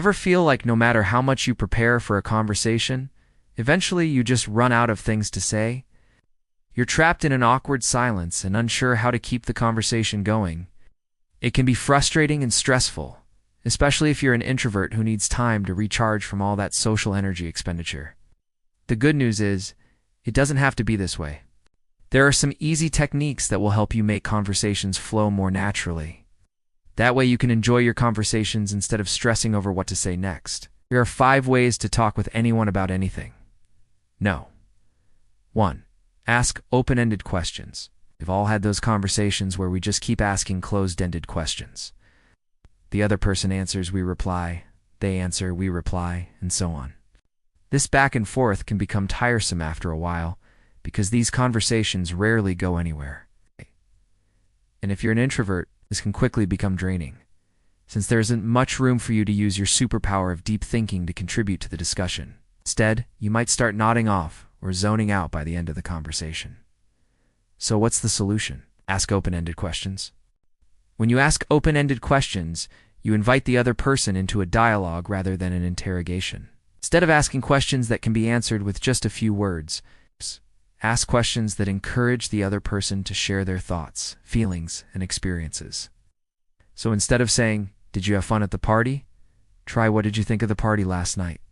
Ever feel like no matter how much you prepare for a conversation, eventually you just run out of things to say? You're trapped in an awkward silence and unsure how to keep the conversation going. It can be frustrating and stressful, especially if you're an introvert who needs time to recharge from all that social energy expenditure. The good news is, it doesn't have to be this way. There are some easy techniques that will help you make conversations flow more naturally. That way you can enjoy your conversations instead of stressing over what to say next. Here are 5 ways to talk with anyone about anything. No. 1. Ask open-ended questions. We've all had those conversations where we just keep asking closed-ended questions. The other person answers, we reply. They answer, we reply, and so on. This back and forth can become tiresome after a while because these conversations rarely go anywhere. And if you're an introvert, this can quickly become draining, since there isn't much room for you to use your superpower of deep thinking to contribute to the discussion. Instead, you might start nodding off or zoning out by the end of the conversation. So what's the solution? Ask open-ended questions. When you ask open-ended questions, you invite the other person into a dialogue rather than an interrogation. Instead of asking questions that can be answered with just a few words, ask questions that encourage the other person to share their thoughts, feelings, and experiences. So instead of saying, "Did you have fun at the party?" try, "What did you think of the party last night?"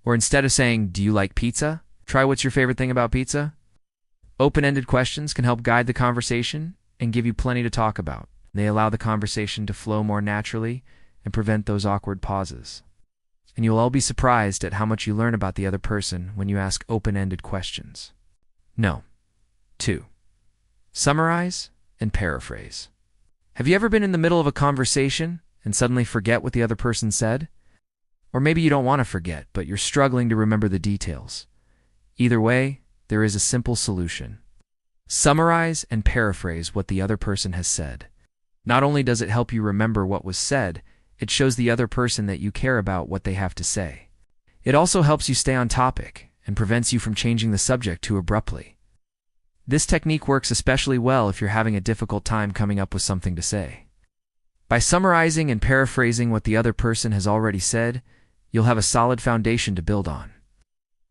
Or instead of saying, "Do you like pizza?" try, "What's your favorite thing about pizza?" Open-ended questions can help guide the conversation and give you plenty to talk about. They allow the conversation to flow more naturally and prevent those awkward pauses. And you'll all be surprised at how much you learn about the other person when you ask open-ended questions. No. 2. Summarize and paraphrase. Have you ever been in the middle of a conversation and suddenly forget what the other person said? Or maybe you don't want to forget, but you're struggling to remember the details. Either way, there is a simple solution. Summarize and paraphrase what the other person has said. Not only does it help you remember what was said, it shows the other person that you care about what they have to say. It also helps you stay on topic and prevents you from changing the subject too abruptly. This technique works especially well if you're having a difficult time coming up with something to say. By summarizing and paraphrasing what the other person has already said, you'll have a solid foundation to build on.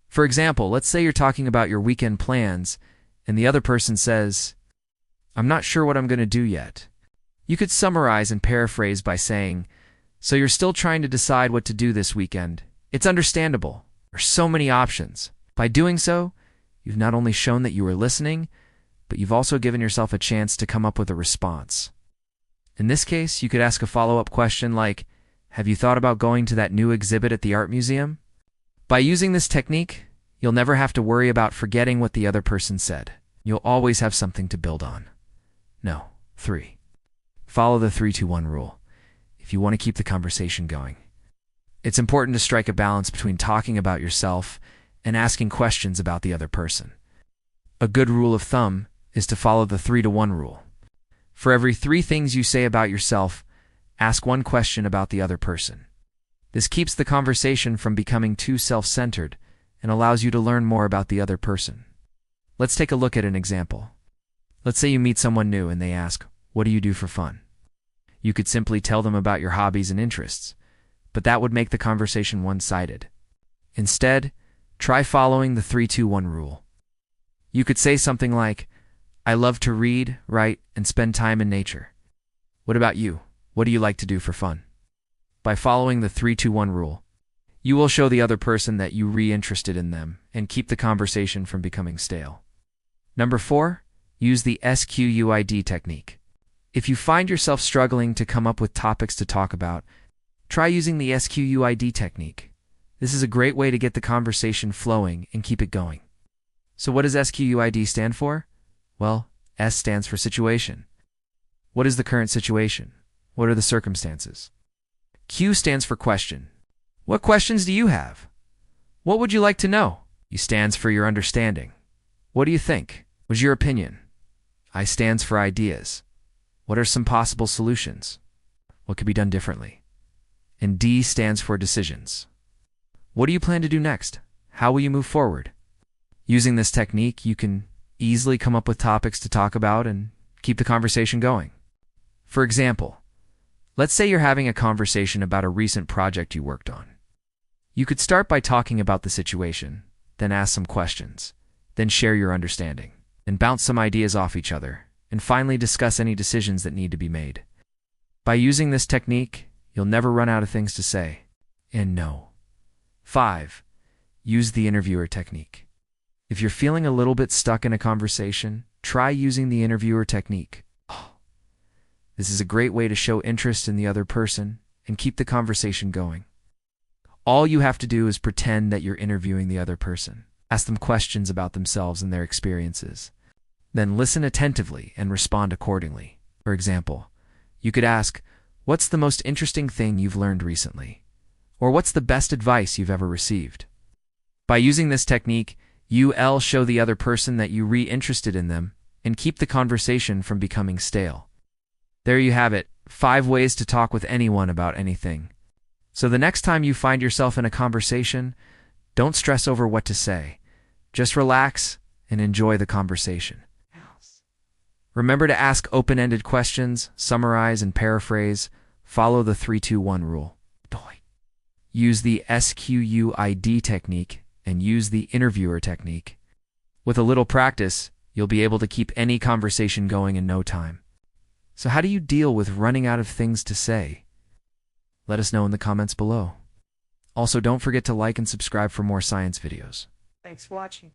For example, let's say you're talking about your weekend plans, and the other person says, "I'm not sure what I'm going to do yet." You could summarize and paraphrase by saying, "So you're still trying to decide what to do this weekend. It's understandable. There's so many options." By doing so, you've not only shown that you were listening, but you've also given yourself a chance to come up with a response. In this case, you could ask a follow-up question like, "Have you thought about going to that new exhibit at the art museum?" By using this technique, you'll never have to worry about forgetting what the other person said. You'll always have something to build on. No. 3. Follow the 3-2-1 rule if you want to keep the conversation going. It's important to strike a balance between talking about yourself and asking questions about the other person. A good rule of thumb is to follow the 3-1 rule. For every 3 things you say about yourself, ask 1 question about the other person. This keeps the conversation from becoming too self-centered and allows you to learn more about the other person. Let's take a look at an example. Let's say you meet someone new and they ask, "What do you do for fun?" You could simply tell them about your hobbies and interests, but that would make the conversation one-sided. Instead, try following the 3-2-1 rule. You could say something like, "I love to read, write, and spend time in nature. What about you? What do you like to do for fun?" By following the 3-2-1 rule, you will show the other person that you're interested in them and keep the conversation from becoming stale. Number 4, use the SQUID technique. If you find yourself struggling to come up with topics to talk about, try using the SQUID technique. This is a great way to get the conversation flowing and keep it going. So what does SQUID stand for? Well, S stands for situation. What is the current situation? What are the circumstances? Q stands for question. What questions do you have? What would you like to know? U stands for your understanding. What do you think? What's your opinion? I stands for ideas. What are some possible solutions? What could be done differently? And D stands for decisions. What do you plan to do next? How will you move forward? Using this technique, you can easily come up with topics to talk about and keep the conversation going. For example, Let's say you're having a conversation about a recent project you worked on. You could start by talking about the situation, then ask some questions, then share your understanding, and bounce some ideas off each other, and finally discuss any decisions that need to be made. By using this technique, you'll never run out of things to say. And no. 5. Use the interviewer technique. If you're feeling a little bit stuck in a conversation, try using the interviewer technique. This is a great way to show interest in the other person and keep the conversation going. All you have to do is pretend that you're interviewing the other person. Ask them questions about themselves and their experiences. Then listen attentively and respond accordingly. For example, you could ask, "What's the most interesting thing you've learned recently?" Or "What's the best advice you've ever received?" By using this technique, you'll show the other person that you're interested in them and keep the conversation from becoming stale. There you have it, 5 ways to talk with anyone about anything. So the next time you find yourself in a conversation, don't stress over what to say. Just relax and enjoy the conversation. Remember to ask open-ended questions, summarize and paraphrase, follow the 3-2-1 rule. Use the SQUID technique and use the interviewer technique. With a little practice, you'll be able to keep any conversation going in no time. So how do you deal with running out of things to say? Let us know in the comments below. Also, don't forget to like and subscribe for more science videos. Thanks for watching.